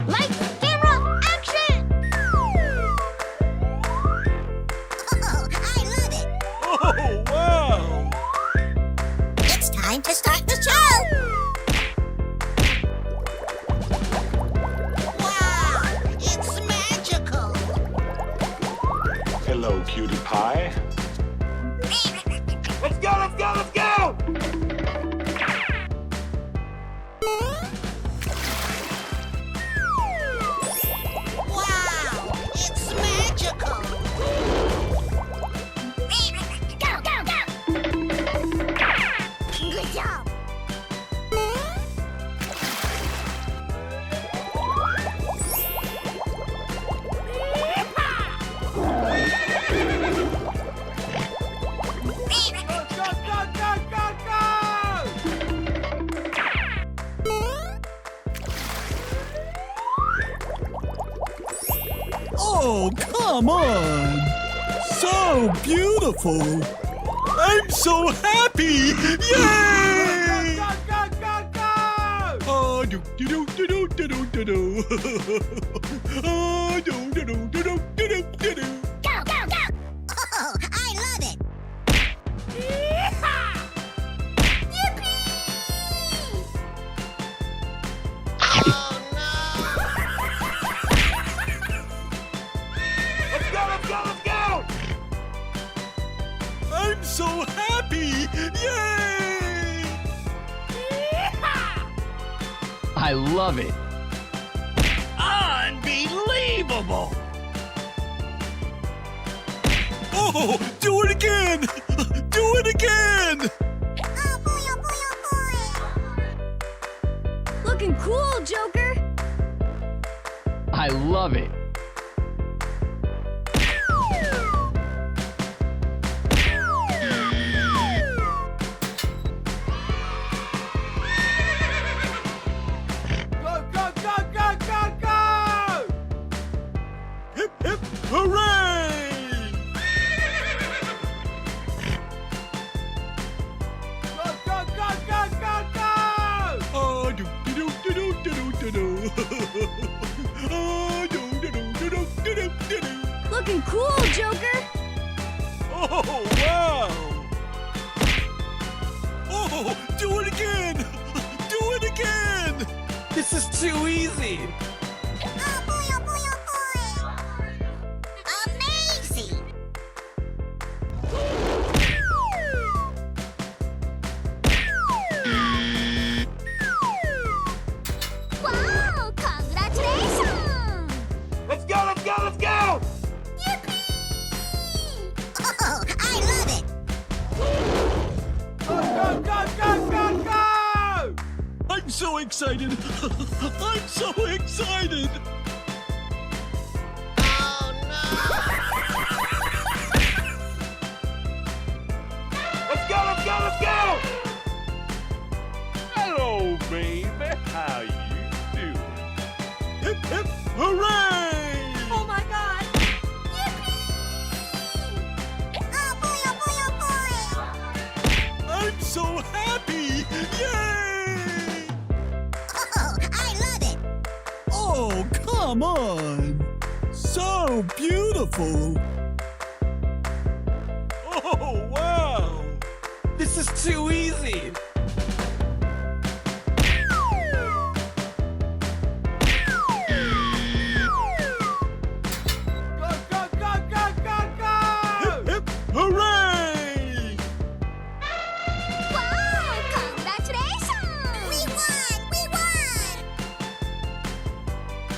Lights, camera, action! Oh, I love it! Oh, wow! It's time to start the show! Wow! It's magical! Hello, cutie pie. Let's go, let's go, let's go! Wow! It's magical! Go, go, go! Good job! Oh, come on! So beautiful! I'm so happy! Yay! Oh, do do do do do do do do. Oh, do do do do do do do do. Go, go, go! Oh, I love it! Oh Let's go, let's go, let's go! I'm so happy! Yay! I love it. Unbelievable! Oh, do it again! Do it again! Oh boy, oh boy, oh boy! Looking cool, Joker! I love it. Go, go, go, go, go, go! Hip, hip, hooray! Go, go, go, go, go, go! Oh, do do do do do do do do. Oh, do do do do do do do do do. Looking cool, Joker! Oh, wow! Oh, do it again! Do it again! This is too easy. Oh boy, oh boy, oh boy! Amazing! Wow! Congratulations! Let's go, let's go, let's go! Oh, I love it! Go, go, go, go, go, go! I'm so excited! I'm so excited! Oh Let's go, let's go, let's go! Hello, baby. How you doing? Hip, hip, hooray! Oh my god! Oh boy, oh boy, oh boy! I'm so happy! Yay! Oh, I love it! Oh, come on! So beautiful! Oh, wow! This is too easy.